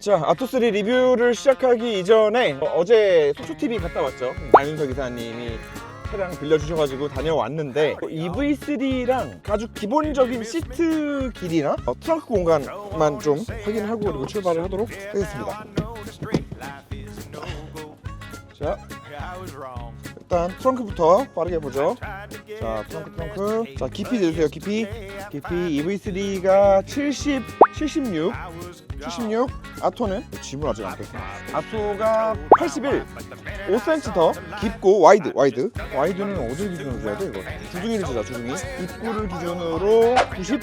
자, 아토3 리뷰를 시작하기 이전에 어제 속초TV 갔다 왔죠. 나윤석 이사님이 차량 빌려주셔가지고 다녀왔는데 EV3랑 아주 기본적인 시트 길이나 트렁크 공간만 좀 확인하고 그리고 출발을 하도록 하겠습니다. 자, 일단 트렁크부터 빠르게 보죠. 자, 트렁크. 자, 깊이 내주세요. 깊이 EV3가 76. 아토는 짐을 아직 안 뺐어. 아토가 81, 5cm 더 깊고 와이드는 어딜 기준으로 줘야 돼 이거? 주둥이를 주자. 주둥이. 입구를 기준으로 97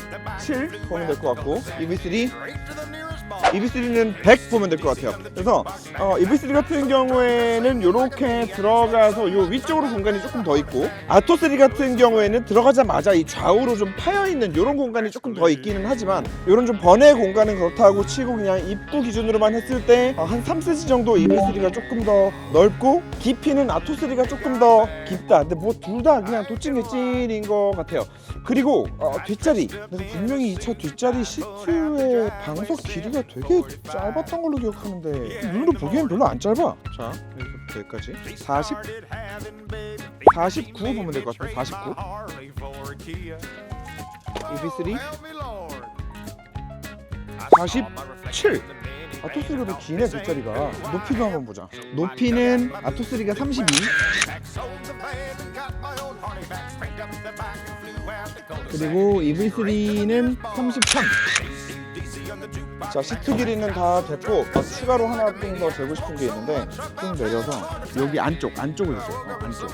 보면 될 것 같고 EV3는 100 보면 될 것 같아요. 그래서 EV3 같은 경우에는 이렇게 들어가서 요 위쪽으로 공간이 조금 더 있고, 아토3 같은 경우에는 들어가자마자 이 좌우로 좀 파여 있는 이런 공간이 조금 더 있기는 하지만, 이런 좀 번외 공간은 그렇다고 치고 그냥 입구 기준으로만 했을 때 한 3cm 정도 EV3가 조금 더 넓고, 깊이는 아토3가 조금 더 깊다. 근데 뭐 둘 다 그냥 도찐개찐인 것 같아요. 그리고 뒷자리, 그래서 분명히 이 차 뒷자리 시트의 방석 길이가 되게 짧았던 걸로 기억하는데 눈으로 보기엔 별로 안 짧아. 자, 여기서부터 여기까지 49 보면 될 것 같아요. 49. EV3 47. 아토3가 더 기네. 뒷자리가. 높이도 한번 보자. 높이는 아토3가 32, 그리고 EV3는 33. 자, 시트 길이는 다 됐고, 추가로 하나 좀 더 재고 싶은 게 있는데, 좀 내려서 여기 안쪽을 주세요. 안쪽,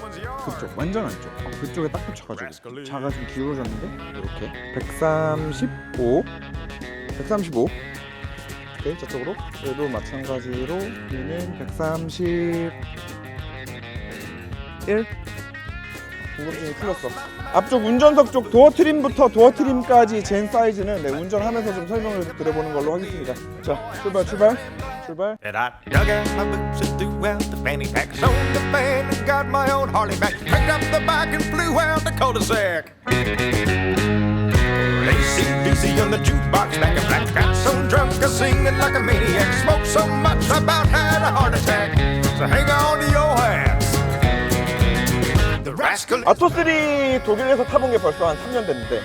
그쪽, 완전 안쪽. 그쪽에 딱 붙여가지고 차가 좀 기울어졌는데 이렇게 135. 오케이, 저쪽으로. 얘도 마찬가지로 얘는 131. 궁금증이 풀렸어. 앞쪽 운전석 쪽 도어 트림부터 도어 트림까지 젠 사이즈는 운전하면서 좀 설명을 드려보는 걸로 하겠습니다. 자, 출발. And I dug out my boots and threw out the fanny pack, sold the van and got my own Harley back, picked up the bike and flew out the cul-de-sac. AC/DC on the jukebox, back in black, got so drunk I singing like a maniac, smoked so much I about had a heart attack. So hang on to your hats. The rascal. 아토3 독일에서 타본 게 벌써 한 3년 됐는데,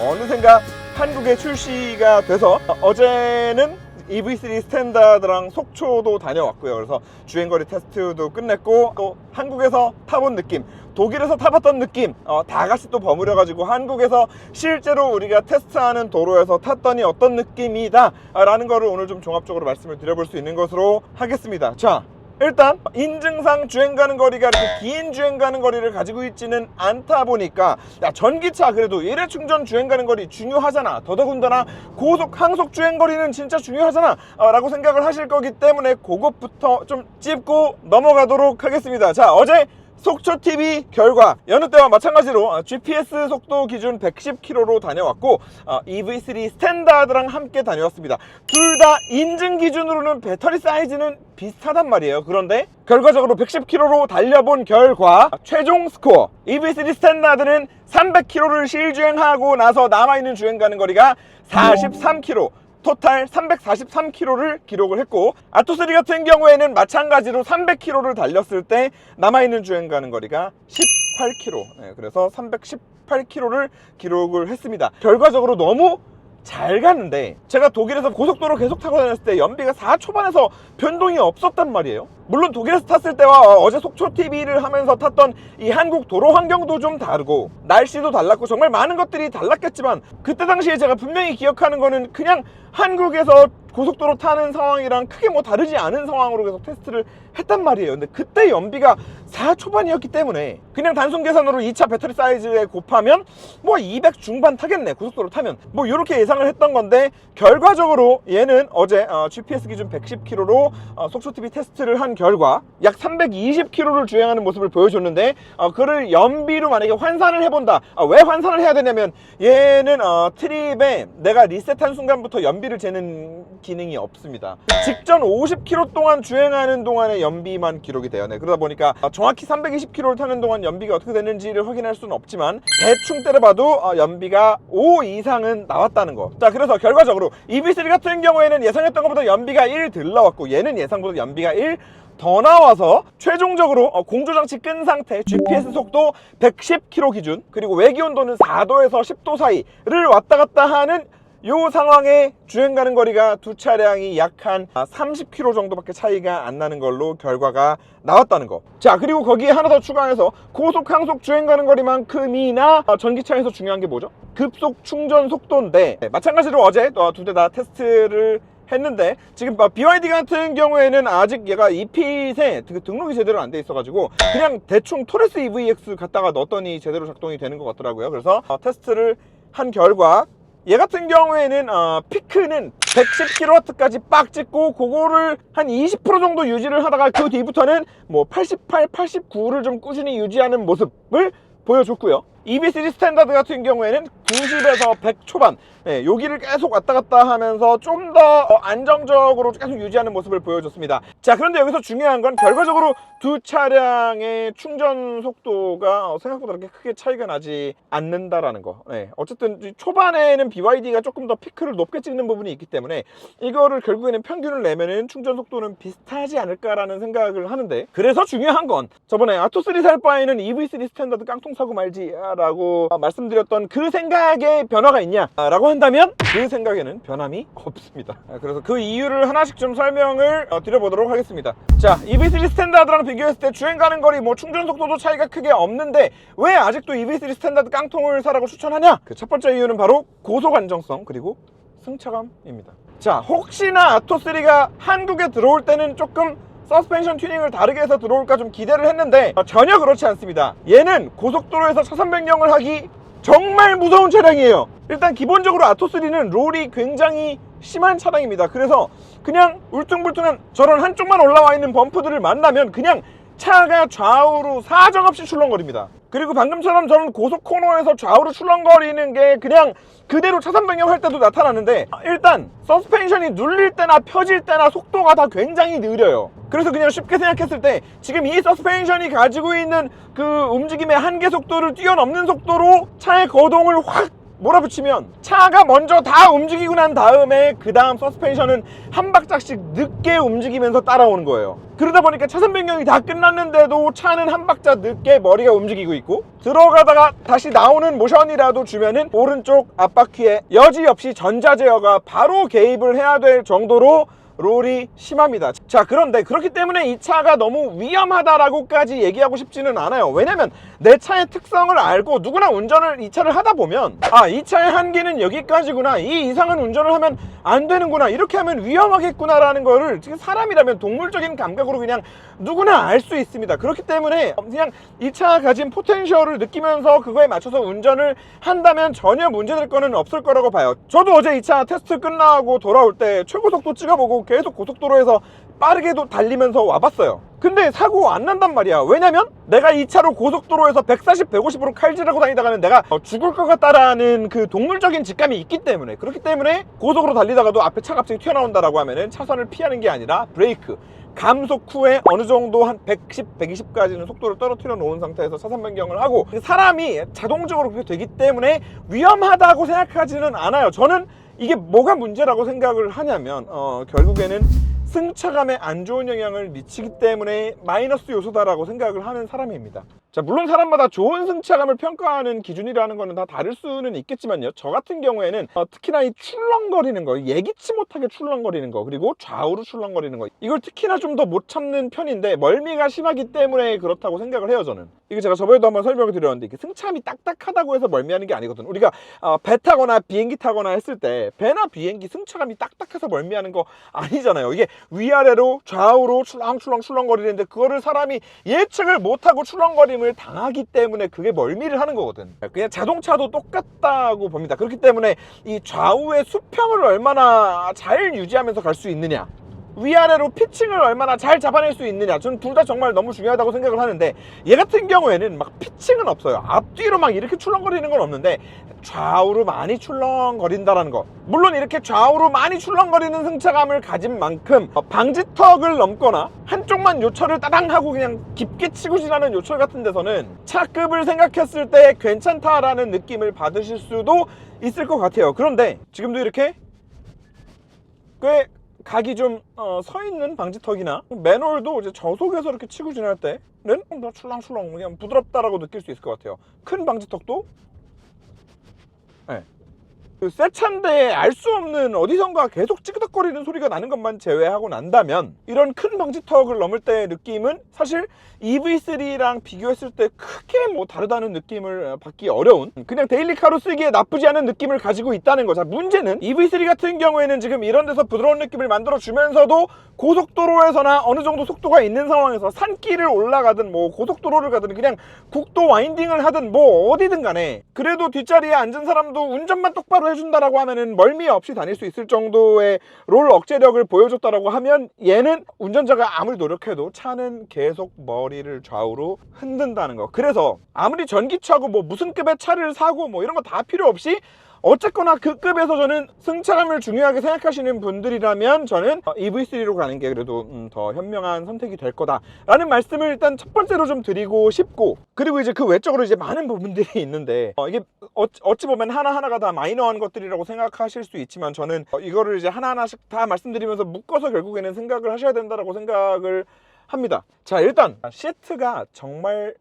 어느샌가 한국에 출시가 돼서 어제는 EV3 스탠다드랑 속초도 다녀왔고요. 그래서 주행거리 테스트도 끝냈고, 또 한국에서 타본 느낌, 독일에서 타봤던 느낌 다 같이 또 버무려가지고 한국에서 실제로 우리가 테스트하는 도로에서 탔더니 어떤 느낌이다 라는 거를 오늘 좀 종합적으로 말씀을 드려볼 수 있는 것으로 하겠습니다. 자, 일단 인증상 주행 가는 거리가 이렇게 긴 주행 가는 거리를 가지고 있지는 않다 보니까, 야, 전기차 그래도 일회 충전 주행 가는 거리 중요하잖아, 더더군다나 고속 항속 주행 거리는 진짜 중요하잖아 라고 생각을 하실 거기 때문에 그것부터 좀 짚고 넘어가도록 하겠습니다. 자, 어제 속초TV 결과 여느 때와 마찬가지로 GPS 속도 기준 110km로 다녀왔고, EV3 스탠다드랑 함께 다녀왔습니다. 둘 다 인증 기준으로는 배터리 사이즈는 비슷하단 말이에요. 그런데 결과적으로 110km로 달려본 결과 최종 스코어, EV3 스탠다드는 300km를 실주행하고 나서 남아있는 주행 가는 거리가 43km, 토탈 343km를 기록을 했고, 아토3 같은 경우에는 마찬가지로 300km를 달렸을 때 남아있는 주행 가는 거리가 18km. 그래서 318km를 기록을 했습니다. 결과적으로 너무 잘 갔는데, 제가 독일에서 고속도로 계속 타고 다녔을 때 연비가 4 초반에서 변동이 없었단 말이에요. 물론 독일에서 탔을 때와 어제 속초TV를 하면서 탔던 이 한국 도로 환경도 좀 다르고 날씨도 달랐고 정말 많은 것들이 달랐겠지만, 그때 당시에 제가 분명히 기억하는 거는 그냥 한국에서 고속도로 타는 상황이랑 크게 뭐 다르지 않은 상황으로 계속 테스트를 했단 말이에요. 근데 그때 연비가 4 초반이었기 때문에 그냥 단순 계산으로 2차 배터리 사이즈에 곱하면 뭐 200 중반 타겠네, 고속도로 타면, 뭐 이렇게 예상을 했던 건데, 결과적으로 얘는 어제 GPS 기준 110km로 속초TV 테스트를 한 결과 약 320km를 주행하는 모습을 보여줬는데, 그를 연비로 만약에 환산을 해본다. 왜 환산을 해야 되냐면, 얘는 트립에 내가 리셋한 순간부터 연비를 재는 기능이 없습니다. 직전 50km 동안 주행하는 동안의 연비만 기록이 돼요. 네, 그러다 보니까 정확히 320km를 타는 동안 연비가 어떻게 되는지를 확인할 수는 없지만 대충 때려봐도 연비가 5 이상은 나왔다는 거. 자, 그래서 결과적으로 EV3 같은 경우에는 예상했던 것보다 연비가 1 덜 나왔고, 얘는 예상보다 연비가 1 더 나와서 최종적으로 공조장치 끈 상태, GPS 속도 110km 기준, 그리고 외기온도는 4도에서 10도 사이를 왔다 갔다 하는 요 상황에 주행 가는 거리가 두 차량이 약 한 30km 정도밖에 차이가 안 나는 걸로 결과가 나왔다는 거. 자, 그리고 거기에 하나 더 추가해서 고속, 항속 주행 가는 거리만큼이나 전기차에서 중요한 게 뭐죠? 급속 충전 속도인데, 마찬가지로 어제 두 대 다 테스트를 했는데, 지금 BYD 같은 경우에는 아직 얘가 EP세 등록이 제대로 안 돼 있어가지고 그냥 대충 토레스 EVX 갖다가 넣었더니 제대로 작동이 되는 것 같더라고요. 그래서 테스트를 한 결과 얘 같은 경우에는 피크는 110kW까지 빡 찍고, 그거를 한 20% 정도 유지를 하다가 그 뒤부터는 뭐 88, 89를 좀 꾸준히 유지하는 모습을 보여줬고요. EV3 스탠다드 같은 경우에는 90에서 100 초반, 여기를 계속 왔다 갔다 하면서 좀 더 안정적으로 계속 유지하는 모습을 보여줬습니다. 자, 그런데 여기서 중요한 건 결과적으로 두 차량의 충전 속도가 생각보다 그렇게 크게 차이가 나지 않는다라는 거. 어쨌든 초반에는 BYD가 조금 더 피크를 높게 찍는 부분이 있기 때문에 이거를 결국에는 평균을 내면은 충전 속도는 비슷하지 않을까라는 생각을 하는데, 그래서 중요한 건 저번에 아토3 살 바에는 EV3 스탠다드 깡통 사고 말지 라고 말씀드렸던 그 생각에 변화가 있냐 라고 한다면 그 생각에는 변함이 없습니다. 그래서 그 이유를 하나씩 좀 설명을 드려보도록 하겠습니다. 자, EV3 스탠다드랑 비교했을 때 주행 가는 거리, 뭐 충전 속도도 차이가 크게 없는데 왜 아직도 EV3 스탠다드 깡통을 사라고 추천하냐? 그 첫 번째 이유는 바로 고속 안정성 그리고 승차감입니다. 자, 혹시나 아토3가 한국에 들어올 때는 조금 서스펜션 튜닝을 다르게 해서 들어올까 좀 기대를 했는데 전혀 그렇지 않습니다. 얘는 고속도로에서 차선 변경을 하기 정말 무서운 차량이에요. 일단 기본적으로 아토3는 롤이 굉장히 심한 차량입니다. 그래서 그냥 울퉁불퉁한 저런 한쪽만 올라와 있는 범프들을 만나면 그냥 차가 좌우로 사정없이 출렁거립니다. 그리고 방금처럼 저는 고속 코너에서 좌우로 출렁거리는 게 그냥 그대로 차선 변경할 때도 나타나는데, 일단 서스펜션이 눌릴 때나 펴질 때나 속도가 다 굉장히 느려요. 그래서 그냥 쉽게 생각했을 때 지금 이 서스펜션이 가지고 있는 그 움직임의 한계 속도를 뛰어넘는 속도로 차의 거동을 확 몰아붙이면 차가 먼저 다 움직이고 난 다음에 그 다음 서스펜션은 한 박자씩 늦게 움직이면서 따라오는 거예요. 그러다 보니까 차선 변경이 다 끝났는데도 차는 한 박자 늦게 머리가 움직이고 있고, 들어가다가 다시 나오는 모션이라도 주면은 오른쪽 앞바퀴에 여지없이 전자제어가 바로 개입을 해야 될 정도로 롤이 심합니다. 자, 그런데 그렇기 때문에 이 차가 너무 위험하다라고까지 얘기하고 싶지는 않아요. 왜냐면 내 차의 특성을 알고 누구나 운전을 이 차를 하다 보면 이 차의 한계는 여기까지구나, 이 이상은 운전을 하면 안 되는구나, 이렇게 하면 위험하겠구나 라는 거를 사람이라면 동물적인 감각으로 그냥 누구나 알 수 있습니다. 그렇기 때문에 그냥 이 차가 가진 포텐셜을 느끼면서 그거에 맞춰서 운전을 한다면 전혀 문제될 거는 없을 거라고 봐요. 저도 어제 이 차 테스트 끝나고 돌아올 때 최고 속도 찍어보고 계속 고속도로에서 빠르게도 달리면서 와봤어요. 근데 사고 안 난단 말이야. 왜냐면 내가 이 차로 고속도로에서 140, 150으로 칼질하고 다니다가는 내가 죽을 것 같다라는 그 동물적인 직감이 있기 때문에, 그렇기 때문에 고속으로 달리다가도 앞에 차가 갑자기 튀어나온다라고 하면은 차선을 피하는 게 아니라 브레이크, 감속 후에 어느 정도 한 110, 120까지는 속도를 떨어뜨려 놓은 상태에서 차선 변경을 하고, 사람이 자동적으로 그렇게 되기 때문에 위험하다고 생각하지는 않아요. 저는 이게 뭐가 문제라고 생각을 하냐면 결국에는 승차감에 안 좋은 영향을 미치기 때문에 마이너스 요소다라고 생각을 하는 사람입니다. 자, 물론 사람마다 좋은 승차감을 평가하는 기준이라는 거는 다 다를 수는 있겠지만요, 저 같은 경우에는 특히나 이 출렁거리는 거, 예기치 못하게 출렁거리는 거, 그리고 좌우로 출렁거리는 거, 이걸 특히나 좀 더 못 참는 편인데 멀미가 심하기 때문에 그렇다고 생각을 해요. 저는 이게 제가 저번에도 한번 설명을 드렸는데, 이게 승차감이 딱딱하다고 해서 멀미하는 게 아니거든. 우리가 배 타거나 비행기 타거나 했을 때 배나 비행기 승차감이 딱딱해서 멀미하는 거 아니잖아요. 이게 위아래로 좌우로 출렁출렁거리는데 그거를 사람이 예측을 못하고 출렁거림을 당하기 때문에 그게 멀미를 하는 거거든. 그냥 자동차도 똑같다고 봅니다. 그렇기 때문에 이 좌우의 수평을 얼마나 잘 유지하면서 갈 수 있느냐, 위아래로 피칭을 얼마나 잘 잡아낼 수 있느냐, 저는 둘 다 정말 너무 중요하다고 생각을 하는데, 얘 같은 경우에는 막 피칭은 없어요. 앞뒤로 막 이렇게 출렁거리는 건 없는데 좌우로 많이 출렁거린다라는 거. 물론 이렇게 좌우로 많이 출렁거리는 승차감을 가진 만큼 방지턱을 넘거나 한쪽만 요철을 따당 하고 그냥 깊게 치고 지나는 요철 같은 데서는 차급을 생각했을 때 괜찮다라는 느낌을 받으실 수도 있을 것 같아요. 그런데 지금도 이렇게 꽤 각이 좀 서 있는 방지턱이나 맨홀도 이제 저속에서 이렇게 치고 지날 때는 출렁출렁 그냥 부드럽다라고 느낄 수 있을 것 같아요. 큰 방지턱도 그 새 차인데 알 수 없는 어디선가 계속 찌그덕거리는 소리가 나는 것만 제외하고 난다면, 이런 큰 방지턱을 넘을 때의 느낌은 사실 EV3랑 비교했을 때 크게 뭐 다르다는 느낌을 받기 어려운, 그냥 데일리카로 쓰기에 나쁘지 않은 느낌을 가지고 있다는 거. 자, 문제는 EV3 같은 경우에는 지금 이런 데서 부드러운 느낌을 만들어 주면서도 고속도로에서나 어느 정도 속도가 있는 상황에서 산길을 올라가든 뭐 고속도로를 가든 그냥 국도 와인딩을 하든 뭐 어디든 간에 그래도 뒷자리에 앉은 사람도 운전만 똑바로 해준다라고 하면은 멀미 없이 다닐 수 있을 정도의 롤 억제력을 보여줬다라고 하면, 얘는 운전자가 아무리 노력해도 차는 계속 머리를 좌우로 흔든다는 거. 그래서 아무리 전기차고 뭐 무슨 급의 차를 사고 뭐 이런 거 다 필요 없이 어쨌거나 그 급에서 저는 승차감을 중요하게 생각하시는 분들이라면 저는 EV3로 가는 게 그래도 더 현명한 선택이 될 거다라는 말씀을 일단 첫 번째로 좀 드리고 싶고, 그리고 이제 그 외적으로 이제 많은 부분들이 있는데 이게 어찌 보면 하나하나가 다 마이너한 것들이라고 생각하실 수 있지만, 저는 이거를 이제 하나하나씩 다 말씀드리면서 묶어서 결국에는 생각을 하셔야 된다라고 생각을 합니다. 자, 일단 시트가 정말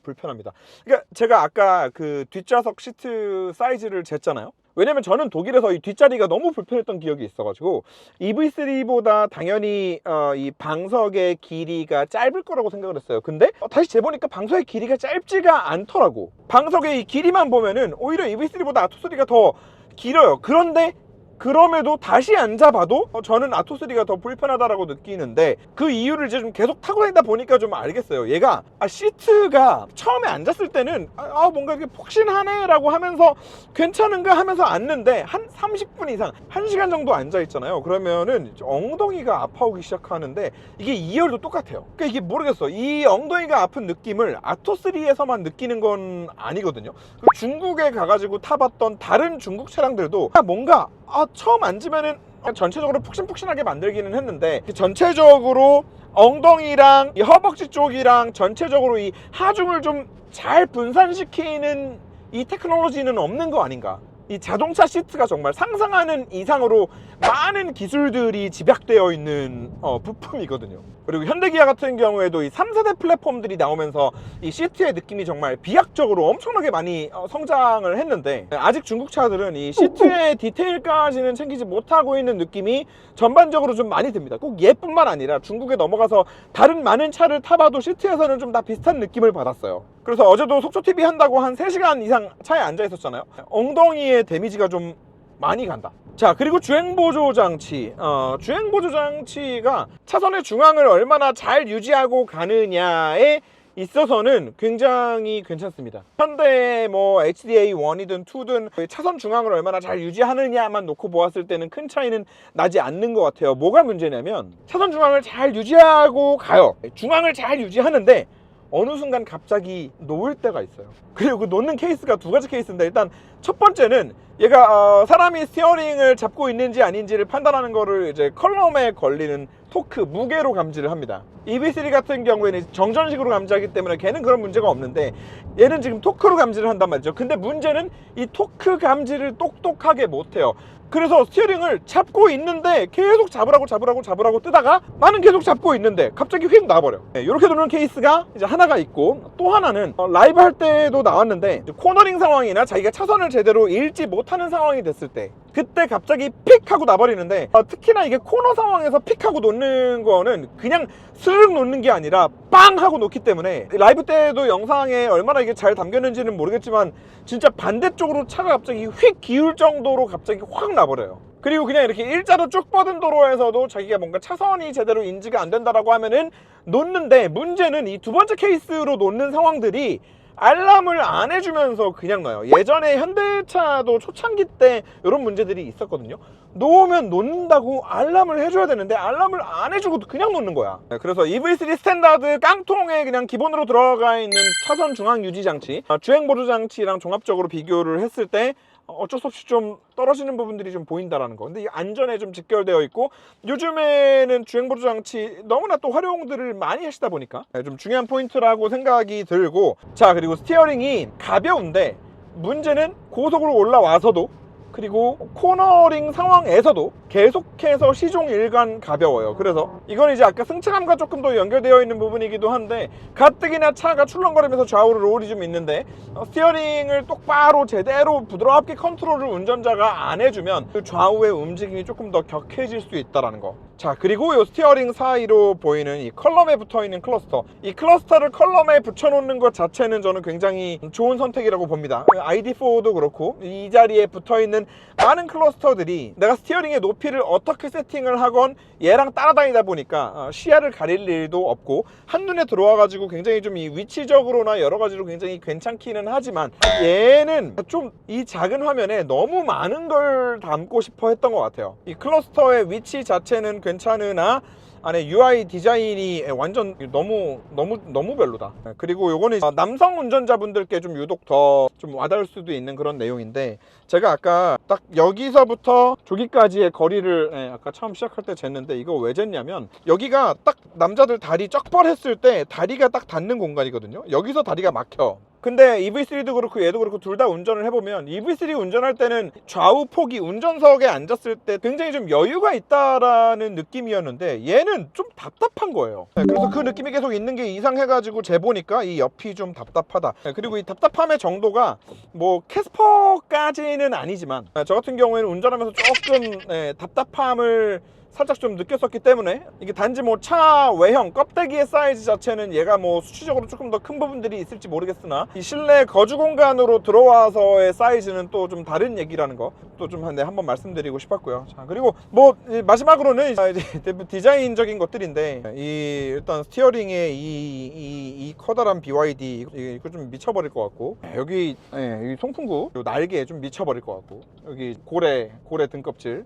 불편합니다. 그러니까 제가 아까 그 뒷좌석 시트 사이즈를 쟀잖아요. 왜냐면 저는 독일에서 이 뒷자리가 너무 불편했던 기억이 있어가지고 EV3보다 당연히 이 방석의 길이가 짧을 거라고 생각을 했어요. 근데 다시 재보니까 방석의 길이가 짧지가 않더라고. 방석의 이 길이만 보면은 오히려 EV3보다 아토3가 더 길어요. 그런데 그럼에도 다시 앉아봐도 저는 아토3가 더 불편하다라고 느끼는데, 그 이유를 이제 좀 계속 타고 다니다 보니까 좀 알겠어요. 얘가 시트가 처음에 앉았을 때는 뭔가 이렇게 폭신하네 라고 하면서 괜찮은가 하면서 앉는데 한 30분 이상 1시간 정도 앉아 있잖아요. 그러면은 엉덩이가 아파오기 시작하는데, 이게 2열도 똑같아요. 그러니까 이게 모르겠어. 이 엉덩이가 아픈 느낌을 아토3에서만 느끼는 건 아니거든요. 중국에 가가지고 타봤던 다른 중국 차량들도 뭔가 처음 앉으면은 전체적으로 푹신푹신하게 만들기는 했는데, 전체적으로 엉덩이랑 이 허벅지 쪽이랑 전체적으로 이 하중을 좀 잘 분산시키는 이 테크놀로지는 없는 거 아닌가. 이 자동차 시트가 정말 상상하는 이상으로 많은 기술들이 집약되어 있는 부품이거든요. 그리고 현대기아 같은 경우에도 이 3세대 플랫폼들이 나오면서 이 시트의 느낌이 정말 비약적으로 엄청나게 많이 성장을 했는데, 아직 중국 차들은 이 시트의 디테일까지는 챙기지 못하고 있는 느낌이 전반적으로 좀 많이 듭니다. 꼭 얘뿐만 아니라 중국에 넘어가서 다른 많은 차를 타봐도 시트에서는 좀 다 비슷한 느낌을 받았어요. 그래서 어제도 속초TV 한다고 한 3시간 이상 차에 앉아 있었잖아요. 엉덩이에 데미지가 좀 많이 간다. 자, 그리고 주행보조 장치. 주행보조 장치가 차선의 중앙을 얼마나 잘 유지하고 가느냐에 있어서는 굉장히 괜찮습니다. 현대 뭐 HDA1이든 2든 차선 중앙을 얼마나 잘 유지하느냐만 놓고 보았을 때는 큰 차이는 나지 않는 것 같아요. 뭐가 문제냐면 차선 중앙을 잘 유지하고 가요. 중앙을 잘 유지하는데 어느 순간 갑자기 놓을 때가 있어요. 그리고 그 놓는 케이스가 두 가지 케이스인데, 일단 첫 번째는 얘가 사람이 스티어링을 잡고 있는지 아닌지를 판단하는 거를 이제 컬럼에 걸리는 토크, 무게로 감지를 합니다. EV3 같은 경우에는 정전식으로 감지하기 때문에 걔는 그런 문제가 없는데, 얘는 지금 토크로 감지를 한단 말이죠. 근데 문제는 이 토크 감지를 똑똑하게 못해요. 그래서 스티어링을 잡고 있는데 계속 잡으라고 뜨다가 나는 계속 잡고 있는데 갑자기 휙 나와버려. 이렇게 도는 케이스가 이제 하나가 있고, 또 하나는 라이브 할 때도 나왔는데 코너링 상황이나 자기가 차선을 제대로 읽지 못하는 상황이 됐을 때, 그때 갑자기 픽 하고 나버리는데, 특히나 이게 코너 상황에서 픽 하고 놓는 거는 그냥 스르륵 놓는 게 아니라 빵 하고 놓기 때문에, 라이브 때도 영상에 얼마나 이게 잘 담겼는지는 모르겠지만 진짜 반대쪽으로 차가 갑자기 휙 기울 정도로 갑자기 확 나버려요. 그리고 그냥 이렇게 일자로 쭉 뻗은 도로에서도 자기가 뭔가 차선이 제대로 인지가 안 된다라고 하면은 놓는데, 문제는 이 두 번째 케이스로 놓는 상황들이 알람을 안 해주면서 그냥 놔요. 예전에 현대차도 초창기 때 이런 문제들이 있었거든요. 놓으면 놓는다고 알람을 해줘야 되는데 알람을 안 해주고 그냥 놓는 거야. 그래서 EV3 스탠다드 깡통에 그냥 기본으로 들어가 있는 차선 중앙 유지 장치, 주행 보조 장치랑 종합적으로 비교를 했을 때 어쩔 수 없이 좀 떨어지는 부분들이 좀 보인다라는 거. 근데 이 안전에 좀 직결되어 있고, 요즘에는 주행보조 장치 너무나 또 활용들을 많이 하시다 보니까 좀 중요한 포인트라고 생각이 들고, 자, 그리고 스티어링이 가벼운데 문제는 고속으로 올라와서도, 그리고 코너링 상황에서도 계속해서 시종 일관 가벼워요. 그래서 이건 이제 아까 승차감과 조금 더 연결되어 있는 부분이기도 한데, 가뜩이나 차가 출렁거리면서 좌우로 롤이 좀 있는데 스티어링을 똑바로 제대로 부드럽게 컨트롤을 운전자가 안 해주면 그 좌우의 움직임이 조금 더 격해질 수 있다는 거. 자, 그리고 이 스티어링 사이로 보이는 이 컬럼에 붙어있는 클러스터, 이 클러스터를 컬럼에 붙여놓는 것 자체는 저는 굉장히 좋은 선택이라고 봅니다. ID4도 그렇고 이 자리에 붙어있는 많은 클러스터들이 내가 스티어링의 높이를 어떻게 세팅을 하건 얘랑 따라다니다 보니까 시야를 가릴 일도 없고 한눈에 들어와 가지고 굉장히 좀 이 위치적으로나 여러 가지로 굉장히 괜찮기는 하지만, 얘는 좀 이 작은 화면에 너무 많은 걸 담고 싶어 했던 것 같아요. 이 클러스터의 위치 자체는 괜찮으나 안에 UI 디자인이 완전 너무 별로다. 그리고 요거는 남성 운전자분들께 좀 유독 더 좀 와닿을 수도 있는 그런 내용인데, 제가 아까 딱 여기서부터 저기까지의 거리를 아까 처음 시작할 때 쟀는데, 이거 왜 쟀냐면 여기가 딱 남자들 다리 쩍벌 했을 때 다리가 딱 닿는 공간이거든요. 여기서 다리가 막혀. 근데 EV3도 그렇고 얘도 그렇고 둘 다 운전을 해보면 EV3 운전할 때는 좌우 폭이 운전석에 앉았을 때 굉장히 좀 여유가 있다라는 느낌이었는데, 얘는 좀 답답한 거예요. 그래서 그 느낌이 계속 있는 게 이상해가지고 재보니까 이 옆이 좀 답답하다. 그리고 이 답답함의 정도가 뭐 캐스퍼까지는 아니지만 저 같은 경우에는 운전하면서 조금 답답함을 살짝 좀 느꼈었기 때문에, 이게 단지 뭐 차 외형 껍데기의 사이즈 자체는 얘가 뭐 수치적으로 조금 더 큰 부분들이 있을지 모르겠으나, 이 실내 거주 공간으로 들어와서의 사이즈는 또 좀 다른 얘기라는 거 또 좀 한번 말씀드리고 싶었고요. 자, 그리고 뭐 마지막으로는 이제 디자인적인 것들인데, 이 일단 스티어링의 이 커다란 BYD 이거 좀 미쳐버릴 것 같고, 여기 이 송풍구 요 날개 좀 미쳐버릴 것 같고, 여기 고래 등껍질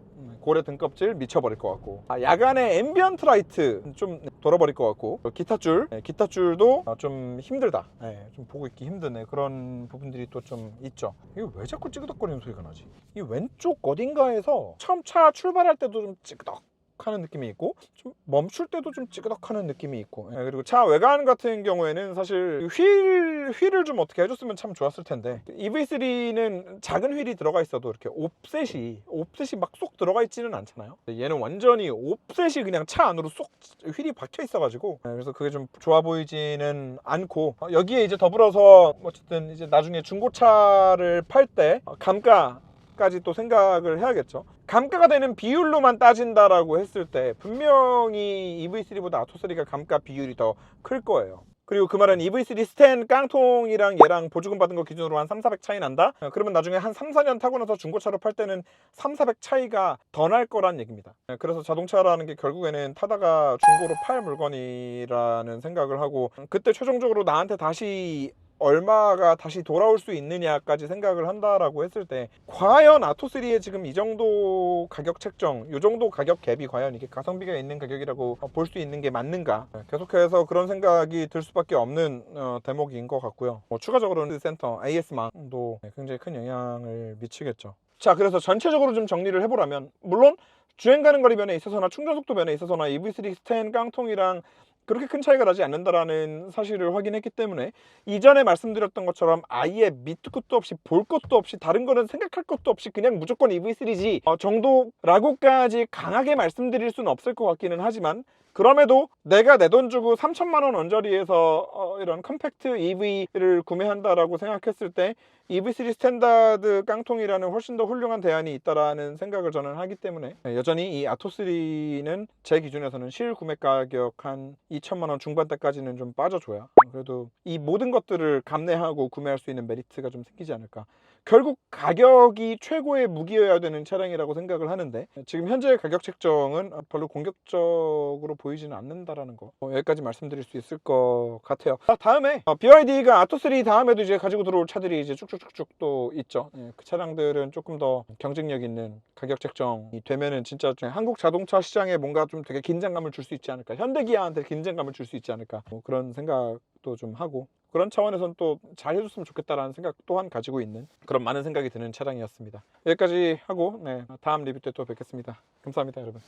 미쳐버릴 것 같고, 야간에 앰비언트 라이트 좀 돌아버릴 것 같고, 기타줄도 좀 힘들다. 좀 보고 있기 힘드네. 그런 부분들이 또 좀 있죠. 이거 왜 자꾸 찌그덕거리는 소리가 나지? 이 왼쪽 어딘가에서 처음 차 출발할 때도 좀 찌그덕 하는 느낌이 있고, 좀 멈출 때도 좀 찌그덕하는 느낌이 있고, 그리고 차 외관 같은 경우에는 사실 휠을 좀 어떻게 해줬으면 참 좋았을 텐데, EV3는 작은 휠이 들어가 있어도 이렇게 옵셋이 막 쏙 들어가 있지는 않잖아요. 얘는 완전히 옵셋이 그냥 차 안으로 쏙 휠이 박혀 있어가지고, 그래서 그게 좀 좋아 보이지는 않고, 여기에 이제 더불어서 어쨌든 이제 나중에 중고차를 팔 때 감가까지 또 생각을 해야겠죠. 감가가 되는 비율로만 따진다라고 했을 때 분명히 EV3보다 아토3가 감가 비율이 더 클 거예요. 그리고 그 말은 EV3 스탠 깡통이랑 얘랑 보조금 받은 거 기준으로 한 3, 400 차이 난다? 그러면 나중에 한 3, 4년 타고 나서 중고차로 팔 때는 3, 400 차이가 더 날 거란 얘기입니다. 그래서 자동차라는 게 결국에는 타다가 중고로 팔 물건이라는 생각을 하고, 그때 최종적으로 나한테 다시 얼마가 다시 돌아올 수 있느냐까지 생각을 한다라고 했을 때, 과연 아토3의 지금 이 정도 가격 책정, 이 정도 가격 갭이 과연 이게 가성비가 있는 가격이라고 볼 수 있는 게 맞는가? 계속해서 그런 생각이 들 수밖에 없는 대목인 것 같고요. 추가적으로는 센터 AS망도 굉장히 큰 영향을 미치겠죠. 자, 그래서 전체적으로 좀 정리를 해보라면, 물론 주행 가는 거리 면에 있어서나 충전 속도 면에 있어서나 EV3 스탠 깡통이랑 그렇게 큰 차이가 나지 않는다라는 사실을 확인했기 때문에, 이전에 말씀드렸던 것처럼 아예 밑도 끝도 없이 볼 것도 없이 다른 거는 생각할 것도 없이 그냥 무조건 EV3지 정도라고까지 강하게 말씀드릴 수는 없을 것 같기는 하지만, 그럼에도 내가 내 돈 주고 3천만 원 언저리에서 이런 컴팩트 EV를 구매한다라고 생각했을 때 EV3 스탠다드 깡통이라는 훨씬 더 훌륭한 대안이 있다라는 생각을 저는 하기 때문에, 여전히 이 아토3는 제 기준에서는 실구매 가격 한 2천만 원 중반대까지는 좀 빠져줘야 그래도 이 모든 것들을 감내하고 구매할 수 있는 메리트가 좀 생기지 않을까. 결국 가격이 최고의 무기여야 되는 차량이라고 생각을 하는데 지금 현재 가격 책정은 별로 공격적으로 보이지는 않는다라는 거 여기까지 말씀드릴 수 있을 것 같아요. 다음에 BYD가 아토3 다음에도 이제 가지고 들어올 차들이 이제 쭉쭉쭉쭉 또 있죠. 그 차량들은 조금 더 경쟁력 있는 가격 책정이 되면은 진짜 한국 자동차 시장에 뭔가 좀 되게 긴장감을 줄 수 있지 않을까, 현대기아한테 긴장감을 줄 수 있지 않을까, 그런 생각도 좀 하고, 그런 차원에서는 또 잘 해줬으면 좋겠다라는 생각 또한 가지고 있는 그런 많은 생각이 드는 차량이었습니다. 여기까지 하고 다음 리뷰 때 또 뵙겠습니다. 감사합니다, 여러분.